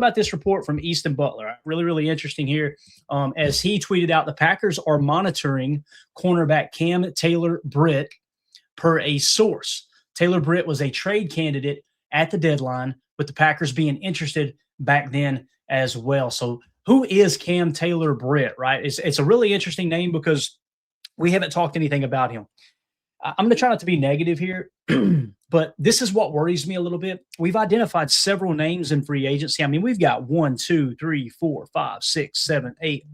about this report from Easton Butler. Really, really interesting here. As he tweeted out, the Packers are monitoring cornerback Cam Taylor-Britt per a source. Taylor-Britt was a trade candidate at the deadline, with the Packers being interested back then as well. So who is Cam Taylor-Britt, right? It's a really interesting name because we haven't talked anything about him. I'm going to try not to be negative here, but this is what worries me a little bit. We've identified several names in free agency. I mean, we've got 1, 2, 3, 4, 5, 6, 7, 8,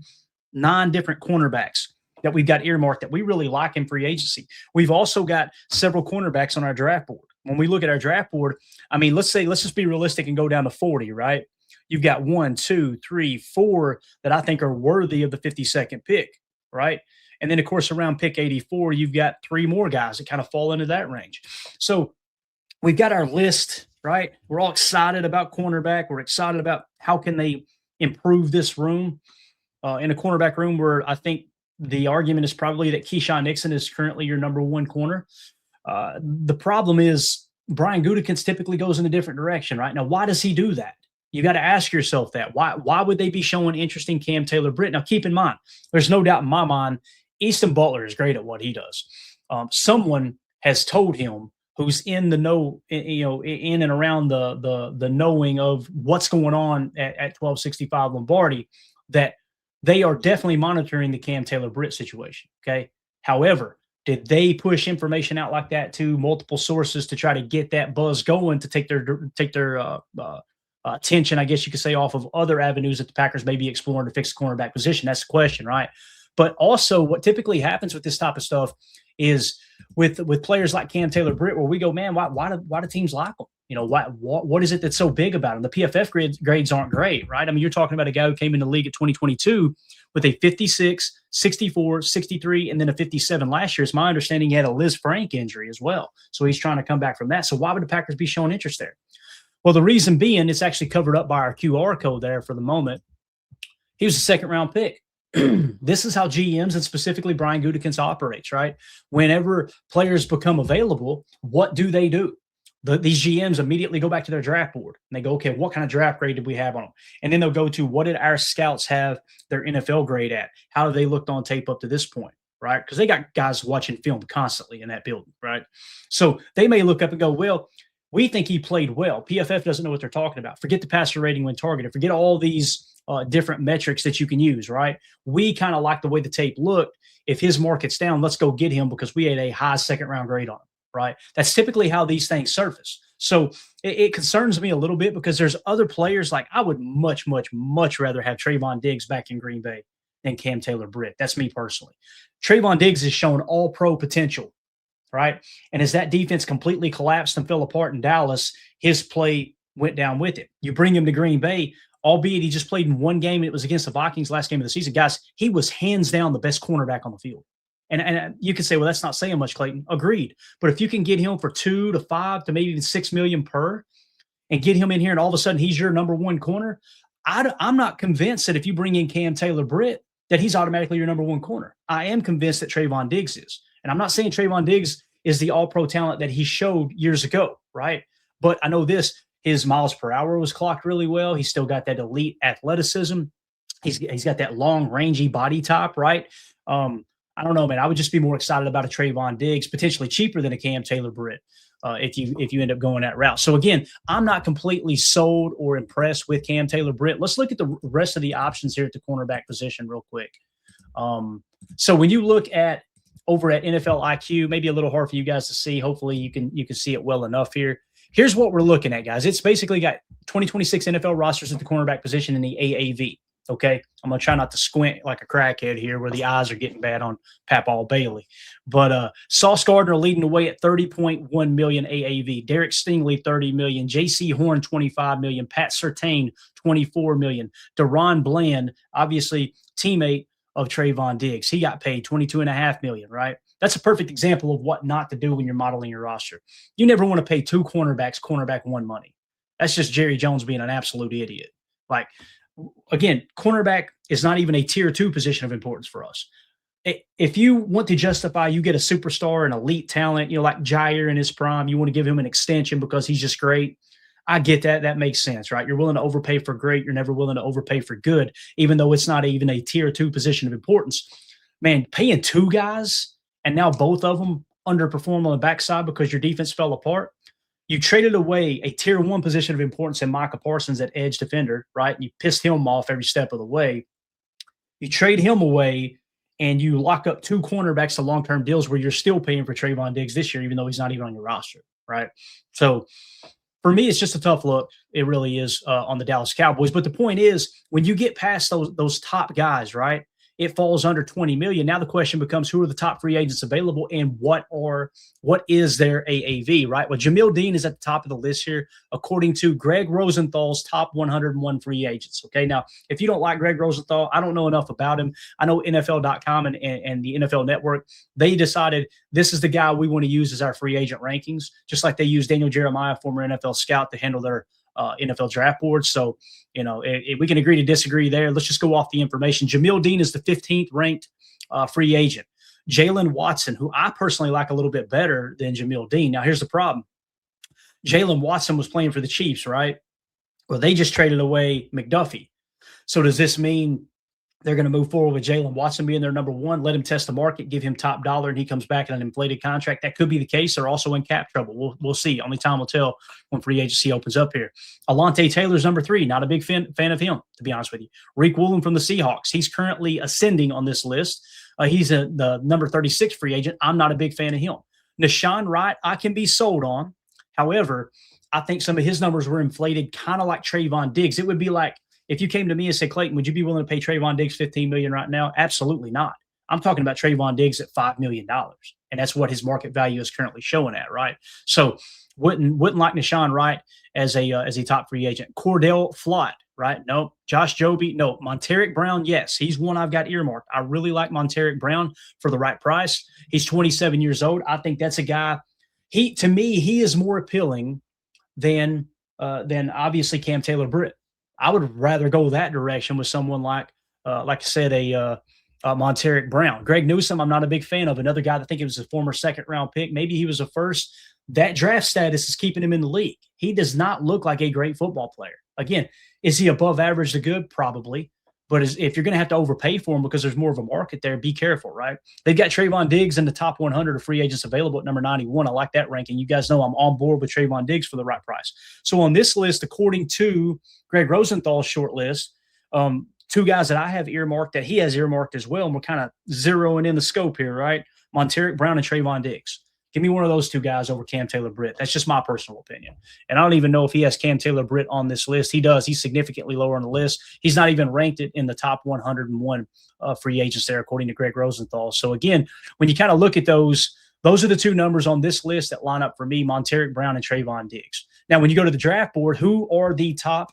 9 different cornerbacks that we've got earmarked that we really like in free agency. We've also got several cornerbacks on our draft board. When we look at our draft board, I mean, let's just be realistic and go down to 40, right? You've got 1, 2, 3, 4 that I think are worthy of the 52nd pick, right? And then, of course, around pick 84, you've got 3 more guys that kind of fall into that range. So we've got our list, right? We're all excited about cornerback. We're excited about how can they improve this room in a cornerback room where I think the argument is probably that Keyshawn Nixon is currently your number 1 corner. The problem is Brian Gutekunst typically goes in a different direction, right? Now, why does he do that? You got to ask yourself that. Why would they be showing interest in Cam Taylor-Britt? Now, keep in mind, there's no doubt in my mind, Easton Butler is great at what he does. Someone has told him who's in the know, in and around the knowing of what's going on at 1265 Lombardi, that they are definitely monitoring the Cam Taylor-Britt situation. Okay. However, did they push information out like that to multiple sources to try to get that buzz going to take their attention, I guess you could say, off of other avenues that the Packers may be exploring to fix the cornerback position? That's the question, right? But also what typically happens with this type of stuff is with players like Cam Taylor-Britt, where we go, man, why do teams like them? What is it that's so big about him? The PFF grades aren't great, right? I mean, you're talking about a guy who came in the league at 2022 with a 56, 64, 63, and then a 57 last year. It's my understanding he had a Liz Frank injury as well. So he's trying to come back from that. So why would the Packers be showing interest there? Well, the reason being, it's actually covered up by our QR code there for the moment. He was a 2nd-round pick. This is how GMs and specifically Brian Gutekunst operates, right? Whenever players become available, what do? These GMs immediately go back to their draft board and they go, okay, what kind of draft grade did we have on them? And then they'll go to, what did our scouts have their NFL grade at? How have they looked on tape up to this point, right? Because they got guys watching film constantly in that building, right? So they may look up and go, well, we think he played well. PFF doesn't know what they're talking about. Forget the passer rating when targeted. Forget all these different metrics that you can use, right? We kind of like the way the tape looked. If his market's down, let's go get him because we had a high 2nd-round grade on him, right? That's typically how these things surface. So it concerns me a little bit because there's other players, like I would much, much, much rather have Trayvon Diggs back in Green Bay than Cam Taylor-Britt. That's me personally. Trayvon Diggs has shown all-pro potential, right? And as that defense completely collapsed and fell apart in Dallas, his play went down with it. You bring him to Green Bay, albeit he just played in 1 game, and it was against the Vikings last game of the season. Guys, he was hands down the best cornerback on the field. And you can say, well, that's not saying much, Clayton. Agreed. But if you can get him for 2 to 5 to maybe even $6 million per and get him in here and all of a sudden he's your number 1 corner, I'm not convinced that if you bring in Cam Taylor-Britt that he's automatically your number 1 corner. I am convinced that Trayvon Diggs is. And I'm not saying Trayvon Diggs is the all-pro talent that he showed years ago, right? But I know this. His miles per hour was clocked really well. He's still got that elite athleticism. He's got that long, rangy body type, right? I don't know, man. I would just be more excited about a Trayvon Diggs, potentially cheaper than a Cam Taylor-Britt, if you end up going that route. So again, I'm not completely sold or impressed with Cam Taylor-Britt. Let's look at the rest of the options here at the cornerback position real quick. So when you look at over at NFL IQ, maybe a little hard for you guys to see. Hopefully you can see it well enough here. Here's what we're looking at, guys. It's basically got 2026 NFL rosters at the cornerback position in the AAV. Okay, I'm going to try not to squint like a crackhead here where the eyes are getting bad on Papal Bailey. But Sauce Gardner leading the way at 30.1 million AAV. Derek Stingley, 30 million. J.C. Horn, 25 million. Pat Surtain, 24 million. Deron Bland, obviously teammate of Trayvon Diggs. He got paid $22.5 million, right? That's a perfect example of what not to do when you're modeling your roster. You never want to pay 2 cornerbacks cornerback 1 money. That's just Jerry Jones being an absolute idiot. Like, again, cornerback is not even a tier 2 position of importance for us. If you want to justify you get a superstar, an elite talent, like Jaire in his prime, you want to give him an extension because he's just great. I get that. That makes sense, right? You're willing to overpay for great. You're never willing to overpay for good, even though it's not even a tier 2 position of importance. Man, paying 2 guys and now both of them underperform on the backside because your defense fell apart. You traded away a tier 1 position of importance in Micah Parsons at edge defender, right? You pissed him off every step of the way. You trade him away and you lock up 2 cornerbacks to long-term deals where you're still paying for Trayvon Diggs this year, even though he's not even on your roster, right? So for me, it's just a tough look. It really is on the Dallas Cowboys. But the point is, when you get past those top guys, right, it falls under 20 million. Now the question becomes, who are the top free agents available and what is their AAV, right? Well, Jamil Dean is at the top of the list here, according to Greg Rosenthal's top 101 free agents. Okay. Now, if you don't like Greg Rosenthal, I don't know enough about him. I know NFL.com and the NFL Network, they decided this is the guy we want to use as our free agent rankings, just like they used Daniel Jeremiah, former NFL scout, to handle their NFL draft board. So, we can agree to disagree there. Let's just go off the information. Jamil Dean is the 15th ranked free agent. Jalen Watson, who I personally like a little bit better than Jamil Dean. Now, here's the problem. Jalen Watson was playing for the Chiefs, right? Well, they just traded away McDuffie. So does this mean they're going to move forward with Jalen Watson being their number 1, let him test the market, give him top dollar, and he comes back in an inflated contract? That could be the case. They're also in cap trouble. We'll see. Only time will tell when free agency opens up here. Alontae Taylor's number 3. Not a big fan of him, to be honest with you. Reek Woolen from the Seahawks. He's currently ascending on this list. He's the number 36 free agent. I'm not a big fan of him. Nashawn Wright, I can be sold on. However, I think some of his numbers were inflated, kind of like Trayvon Diggs. It would be like, if you came to me and said, Clayton, would you be willing to pay Trayvon Diggs $15 million right now? Absolutely not. I'm talking about Trayvon Diggs at $5 million. And that's what his market value is currently showing at, right? So wouldn't like Nashawn Wright as a top free agent. Cordell Flott, right? No. Josh Joby, no. Monteric Brown, yes. He's one I've got earmarked. I really like Monteric Brown for the right price. He's 27 years old. I think that's a guy, to me, he is more appealing than obviously Cam Taylor-Britt. I would rather go that direction with someone like I said, a Monteric Brown. Greg Newsome, I'm not a big fan of. Another guy that I think it was a former 2nd-round pick. Maybe he was a first. That draft status is keeping him in the league. He does not look like a great football player. Again, is he above average to good? Probably. But if you're going to have to overpay for him because there's more of a market there, be careful, right? They've got Trayvon Diggs in the top 100 of free agents available at number 91. I like that ranking. You guys know I'm on board with Trayvon Diggs for the right price. So on this list, according to Greg Rosenthal's short list, 2 guys that I have earmarked that he has earmarked as well, and we're kind of zeroing in the scope here, right? Monteric Brown and Trayvon Diggs. Give me one of those 2 guys over Cam Taylor-Britt. That's just my personal opinion. And I don't even know if he has Cam Taylor-Britt on this list. He does. He's significantly lower on the list. He's not even ranked in the top 101 free agents there, according to Greg Rosenthal. So, again, when you kind of look at those are the 2 numbers on this list that line up for me, Monteric Brown and Trayvon Diggs. Now, when you go to the draft board, who are the top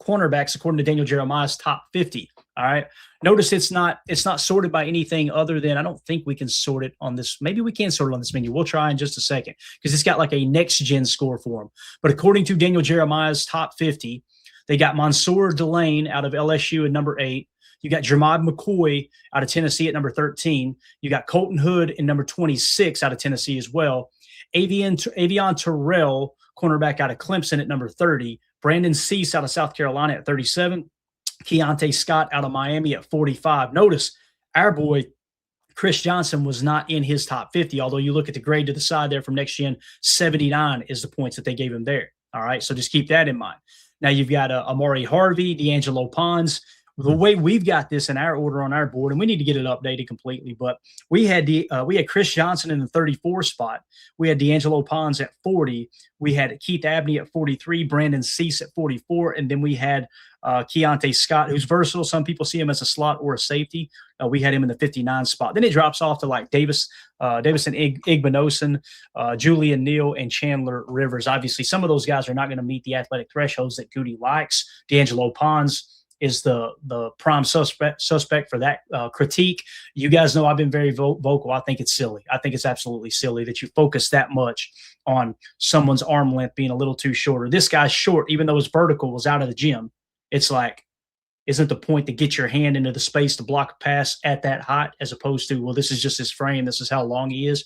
cornerbacks according to Daniel Jeremiah's top 50? All right. Notice it's not sorted by anything other than, I don't think we can sort it on this. Maybe we can sort it on this menu. We'll try in just a second because it's got like a next gen score for them. But according to Daniel Jeremiah's top 50, they got Mansour Delane out of LSU at number 8. You got Jermod McCoy out of Tennessee at number 13. You got Colton Hood in number 26 out of Tennessee as well. Avion Terrell, cornerback out of Clemson at number 30. Brandon Cease out of South Carolina at 37. Keontae Scott out of Miami at 45. Notice our boy Chris Johnson was not in his top 50, although you look at the grade to the side there from next gen, 79 is the points that they gave him there. All right, so just keep that in mind. Now you've got Amari Harvey, D'Angelo Pons. The way we've got this in our order on our board, and we need to get it updated completely, but we had Chris Johnson in the 34 spot. We had D'Angelo Pons at 40. We had Keith Abney at 43, Brandon Cease at 44, and then we had Keontae Scott, who's versatile. Some people see him as a slot or a safety. We had him in the 59 spot. Then it drops off to like Davison Igbinosun, Julian Neal, and Chandler Rivers. Obviously, some of those guys are not going to meet the athletic thresholds that Gutey likes. D'Angelo Pons is the prime suspect for that critique. You guys know I've been very vocal. I think it's silly. I think it's absolutely silly that you focus that much on someone's arm length being a little too shorter. This guy's short, even though his vertical was out of the gym. It's like, isn't the point to get your hand into the space to block a pass at that height as opposed to, well, this is just his frame. This is how long he is.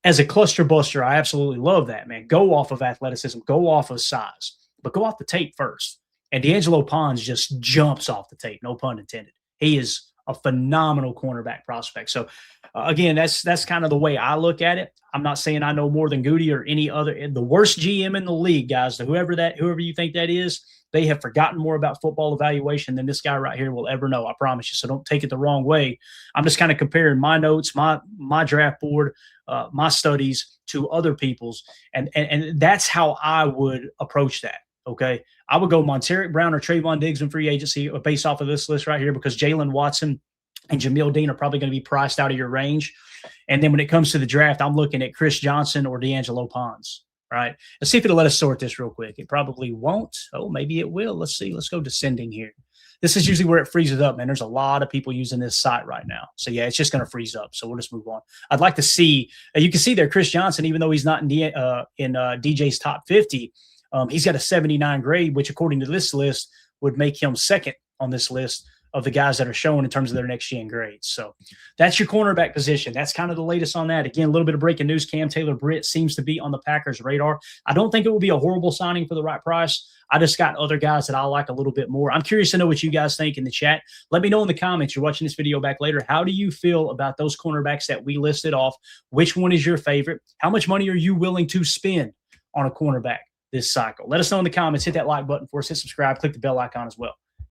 as a cluster buster, I absolutely love that, man. Go off of athleticism, go off of size, but go off the tape first. And D'Angelo Pons just jumps off the tape, no pun intended. He is a phenomenal cornerback prospect. So, again, that's kind of the way I look at it. I'm not saying I know more than Gutey or any other. The worst GM in the league, guys, to whoever you think that is, they have forgotten more about football evaluation than this guy right here will ever know. I promise you. So don't take it the wrong way. I'm just kind of comparing my notes, my draft board, my studies to other people's, and that's how I would approach that. Okay, I would go Monteric Brown or Trayvon Diggs in free agency based off of this list right here, because Jalen Watson and Jamil Dean are probably going to be priced out of your range. And then when it comes to the draft, I'm looking at Chris Johnson or D'Angelo Pons. Right. Let's see if it'll let us sort this real quick. It probably won't. Oh, maybe it will. Let's see. Let's go descending here. This is usually where it freezes up, man. There's a lot of people using this site right now. So, yeah, it's just going to freeze up. So we'll just move on. I'd like to see you can see there Chris Johnson, even though he's not in DJ's top 50, he's got a 79 grade, which according to this list would make him second on this list of the guys that are shown in terms of their next gen grades. So that's your cornerback position. That's kind of the latest on that. Again, a little bit of breaking news. Cam Taylor-Britt seems to be on the Packers' radar. I don't think it will be a horrible signing for the right price. I just got other guys that I like a little bit more. I'm curious to know what you guys think in the chat. Let me know in the comments. You're watching this video back later. How do you feel about those cornerbacks that we listed off? Which one is your favorite? How much money are you willing to spend on a cornerback this cycle? Let us know in the comments. Hit that like button for us. Hit subscribe. Click the bell icon as well.